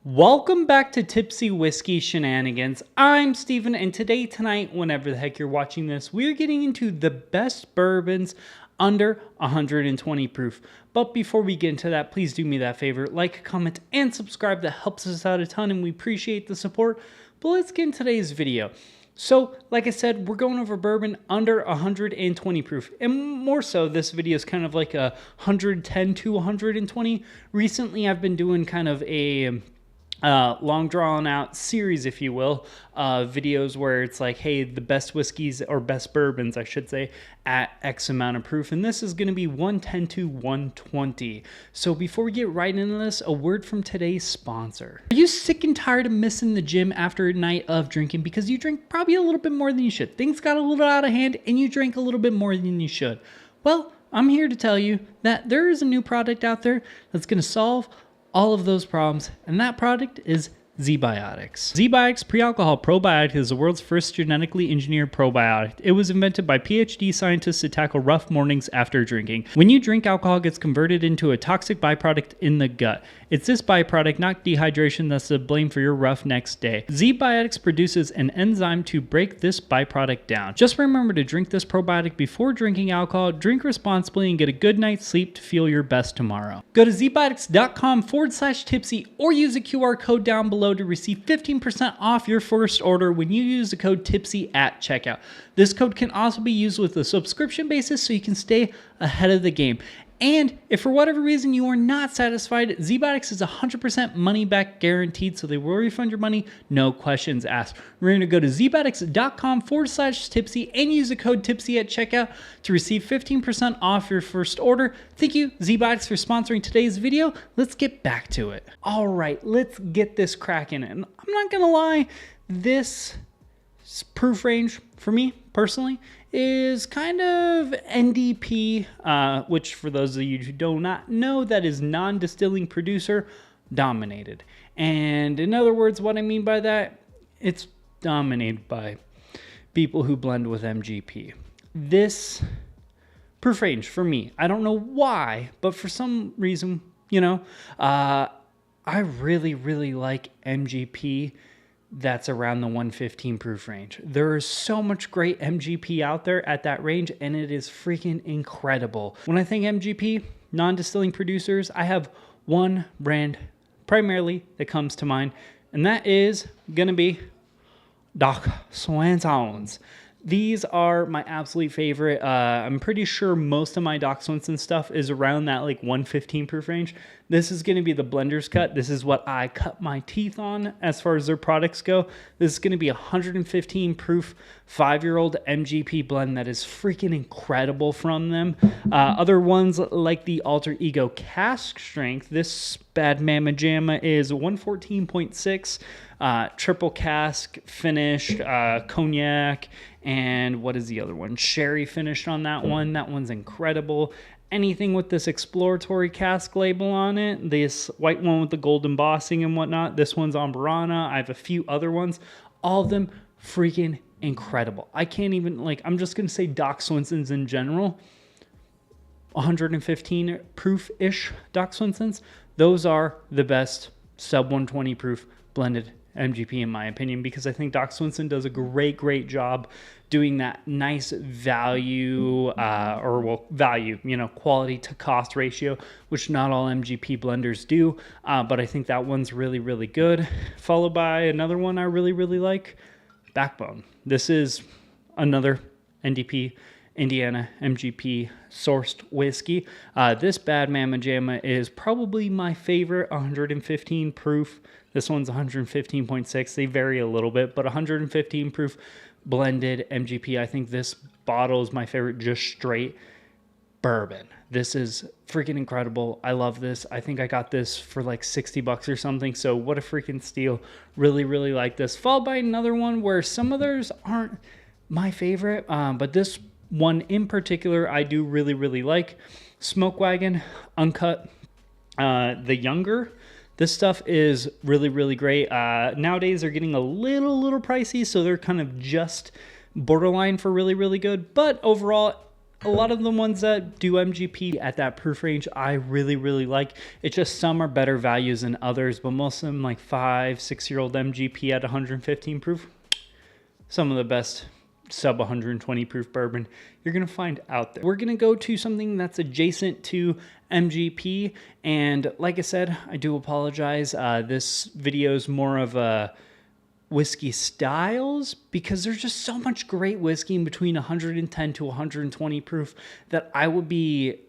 Welcome back to Tipsy Whiskey Shenanigans. I'm Steven, and tonight, whenever the heck you're watching this, we're getting into the best bourbons under 120 proof. But before we get into that, please do me that favor, like, comment, and subscribe. That helps us out a ton, and we appreciate the support. But let's get into today's video. So, like I said, we're going over bourbon under 120 proof. And more so, this video is kind of like a 110 to 120. Recently, I've been doing kind of a long drawn out series, if you will, videos where it's like, hey, the best whiskeys or best bourbons, I should say, at X amount of proof. And this is going to be 110 to 120. So before we get right into this, a word from today's sponsor. Are you sick and tired of missing the gym after a night of drinking because you drink probably a little bit more than you should? Things got a little out of hand and you drank a little bit more than you should. Well, I'm here to tell you that there is a new product out there that's going to solve all of those problems, and that product is ZBiotics. ZBiotics Pre-Alcohol Probiotic is the world's first genetically engineered probiotic. It was invented by PhD scientists to tackle rough mornings after drinking. When you drink alcohol, it gets converted into a toxic byproduct in the gut. It's this byproduct, not dehydration, that's to blame for your rough next day. ZBiotics produces an enzyme to break this byproduct down. Just remember to drink this probiotic before drinking alcohol, drink responsibly, and get a good night's sleep to feel your best tomorrow. Go to zbiotics.com/tipsy or use the QR code down below to receive 15% off your first order when you use the code TIPSY at checkout. This code can also be used with a subscription basis so you can stay ahead of the game. And if for whatever reason you are not satisfied, ZBiotics is 100% money back guaranteed, so they will refund your money, no questions asked. We're going to go to zbiotics.com/tipsy and use the code TIPSY at checkout to receive 15% off your first order. Thank you, ZBiotics, for sponsoring today's video. Let's get back to it. All right, let's get this cracking. And I'm not going to lie, this proof range for me personally is kind of NDP, which for those of you who do not know, that is non-distilling producer dominated. And in other words, what I mean by that, it's dominated by people who blend with MGP. This proof range for me, I don't know why, but for some reason, I really like MGP that's around the 115 proof range. There is so much great MGP out there at that range, and it is freaking incredible. When I think MGP, non-distilling producers, I have one brand primarily that comes to mind, and that is gonna be Doc Swanson's. These are my absolute favorite. I'm pretty sure most of my Doc Swenson stuff is around that like 115 proof range. This is going to be the blender's cut. This is what I cut my teeth on as far as their products go. This is going to be 115 proof 5-year-old MGP blend that is freaking incredible from them. Other ones like the Alter Ego cask strength. This bad mamma jamma is 114.6. Triple cask finished, cognac, and what is the other one? Sherry finished on that one. That one's incredible. Anything with this exploratory cask label on it, this white one with the gold embossing and whatnot, this one's on Barana. I have a few other ones. All of them freaking incredible. I can't even, I'm just going to say Doc Swenson's in general. 115 proof-ish Doc Swenson's. Those are the best sub 120 proof blended MGP in my opinion, because I think Doc Swenson does a great job doing that nice value, quality to cost ratio, which not all MGP blenders do. But I think that one's really good. Followed by another one I really like, Backbone. This is another NDP, Indiana MGP sourced whiskey. This bad mamma jamma is probably my favorite 115 proof. This one's 115.6. They vary a little bit, but 115 proof blended MGP. I think this bottle is my favorite, just straight bourbon. This is freaking incredible. I love this. I think I got this for like $60 or something. So what a freaking steal. Really like this. Followed by another one where some others aren't my favorite, but this one in particular I do really like. Smoke Wagon Uncut, the younger. This stuff is really great. Nowadays they're getting a little pricey, so they're kind of just borderline for really good. But overall, A lot of the ones that do MGP at that proof range, I really like. It's just some are better values than others, but most of them like 5-6-year-old MGP at 115 proof, some of the best sub 120 proof bourbon you're gonna find out there. We're gonna go to something that's adjacent to MGP, and like I said, I do apologize. This video is more of a whiskey styles because there's just so much great whiskey in between 110 to 120 proof that I would be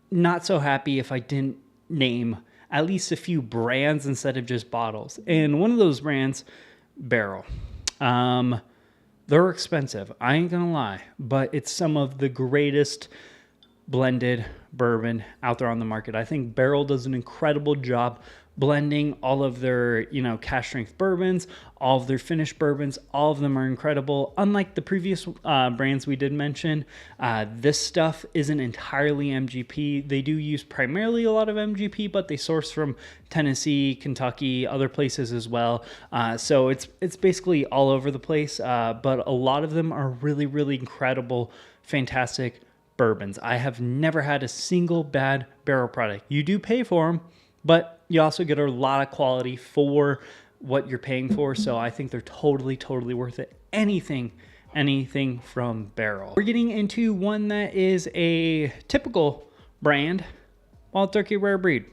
not so happy if I didn't name at least a few brands instead of just bottles. And one of those brands, Barrel. They're expensive, I ain't gonna lie, but it's some of the greatest blended bourbon out there on the market. I think Barrel does an incredible job blending all of their, cask strength bourbons, all of their finished bourbons. All of them are incredible. Unlike the previous brands we did mention, this stuff isn't entirely MGP. They do use primarily a lot of MGP, but they source from Tennessee, Kentucky, other places as well. So it's basically all over the place, but a lot of them are really incredible, fantastic bourbons. I have never had a single bad Barrel product. You do pay for them, but you also get a lot of quality for what you're paying for. So I think they're totally worth it. Anything from Barrel. We're getting into one that is a typical brand, Wild Turkey Rare Breed.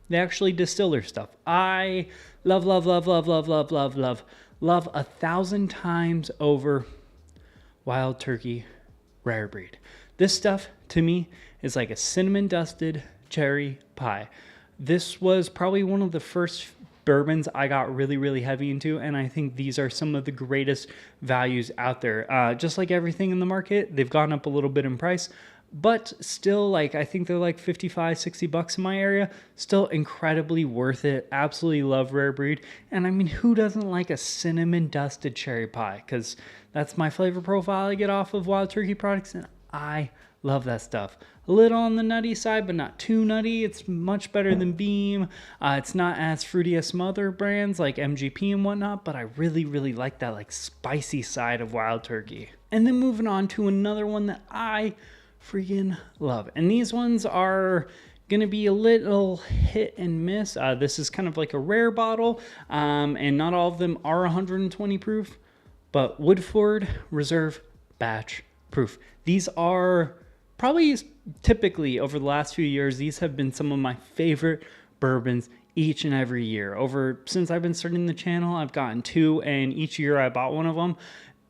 They actually distill their stuff. I love 1,000 times over Wild Turkey Rare Breed. This stuff to me is like a cinnamon dusted cherry pie. This was probably one of the first bourbons I got really heavy into, and I think these are some of the greatest values out there. Just like everything in the market, they've gone up a little bit in price, but still, I think they're like 55, 60 bucks in my area. Still incredibly worth it. Absolutely love Rare Breed. And I mean, who doesn't like a cinnamon dusted cherry pie? Because that's my flavor profile I get off of Wild Turkey products, and I love that stuff. A little on the nutty side, but not too nutty. It's much better than Beam. It's not as fruity as some other brands like MGP and whatnot, but I really like that spicy side of Wild Turkey. And then moving on to another one that I freaking love. And these ones are gonna be a little hit and miss. This is kind of like a rare bottle, and not all of them are 120 proof, but Woodford Reserve Batch Proof. These are probably typically over the last few years, these have been some of my favorite bourbons each and every year. Since I've been starting the channel, I've gotten 2, and each year I bought one of them.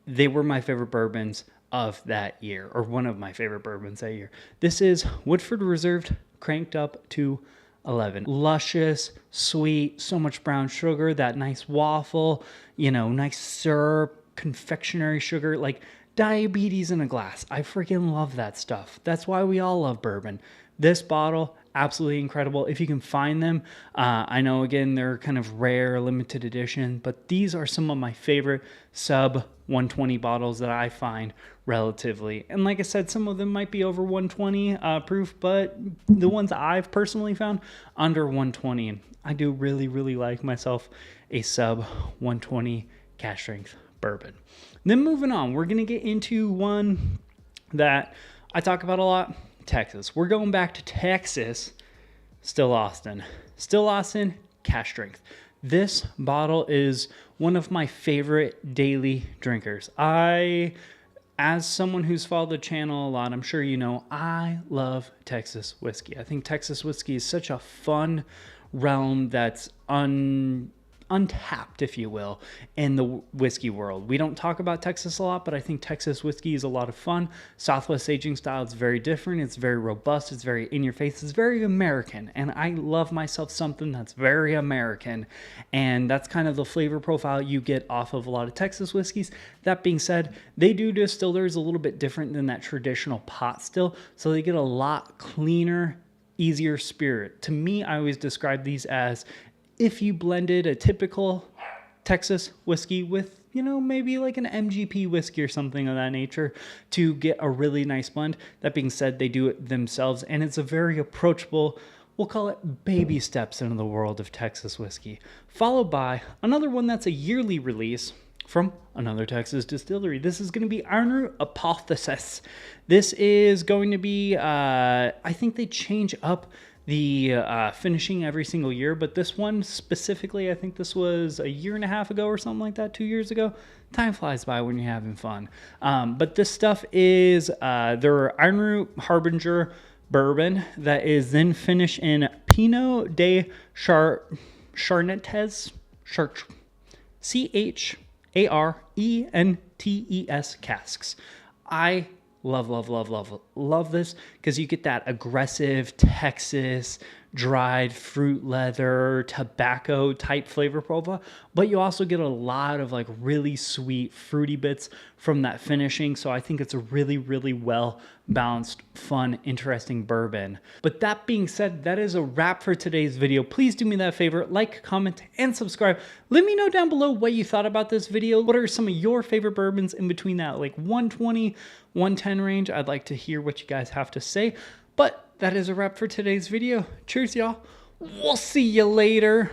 They were my favorite bourbons of that year, or one of my favorite bourbons that year. This is Woodford Reserve cranked up to 11. Luscious, sweet, so much brown sugar, that nice waffle, nice syrup, confectionery sugar, like diabetes in a glass. I freaking love that stuff. That's why we all love bourbon. This bottle, absolutely incredible. If you can find them, I know again, they're kind of rare, limited edition, but these are some of my favorite sub 120 bottles that I find relatively. And like I said, some of them might be over 120 proof, but the ones I've personally found under 120. I do really like myself a sub 120 cask strength bourbon. Then moving on, we're going to get into one that I talk about a lot, Texas. We're going back to Texas, Still Austin, cask strength. This bottle is one of my favorite daily drinkers. As someone who's followed the channel a lot, I'm sure you know, I love Texas whiskey. I think Texas whiskey is such a fun realm that's untapped, if you will, in the whiskey world. We don't talk about Texas a lot, but I think Texas whiskey is a lot of fun. Southwest aging style, it's very different. It's very robust. It's very in your face. It's very American. And I love myself something that's very American. And that's kind of the flavor profile you get off of a lot of Texas whiskeys. That being said, they do distill theirs a little bit different than that traditional pot still. So they get a lot cleaner, easier spirit. To me, I always describe these as if you blended a typical Texas whiskey with, maybe like an MGP whiskey or something of that nature to get a really nice blend. That being said, they do it themselves, and it's a very approachable, we'll call it baby steps into the world of Texas whiskey. Followed by another one that's a yearly release, from another Texas distillery. This is going to be Arnu Apotheosis. This is going to be, I think they change up the finishing every single year, but this one specifically, I think this was a year and a half ago or something like that, 2 years ago. Time flies by when you're having fun. But this stuff is their Arnu Harbinger bourbon that is then finished in Pinot de Charentes, Charentes casks. I love this because you get that aggressive Texas dried fruit leather tobacco type flavor profile, but you also get a lot of like really sweet fruity bits from that finishing. So I think it's a really well balanced, fun, interesting bourbon. But that being said, that is a wrap for today's video. Please do me that favor, like, comment, and subscribe. Let me know down below what you thought about this video. What are some of your favorite bourbons in between that like 120, 110 range? I'd like to hear what you guys have to say. But that is a wrap for today's video. Cheers, y'all. We'll see you later.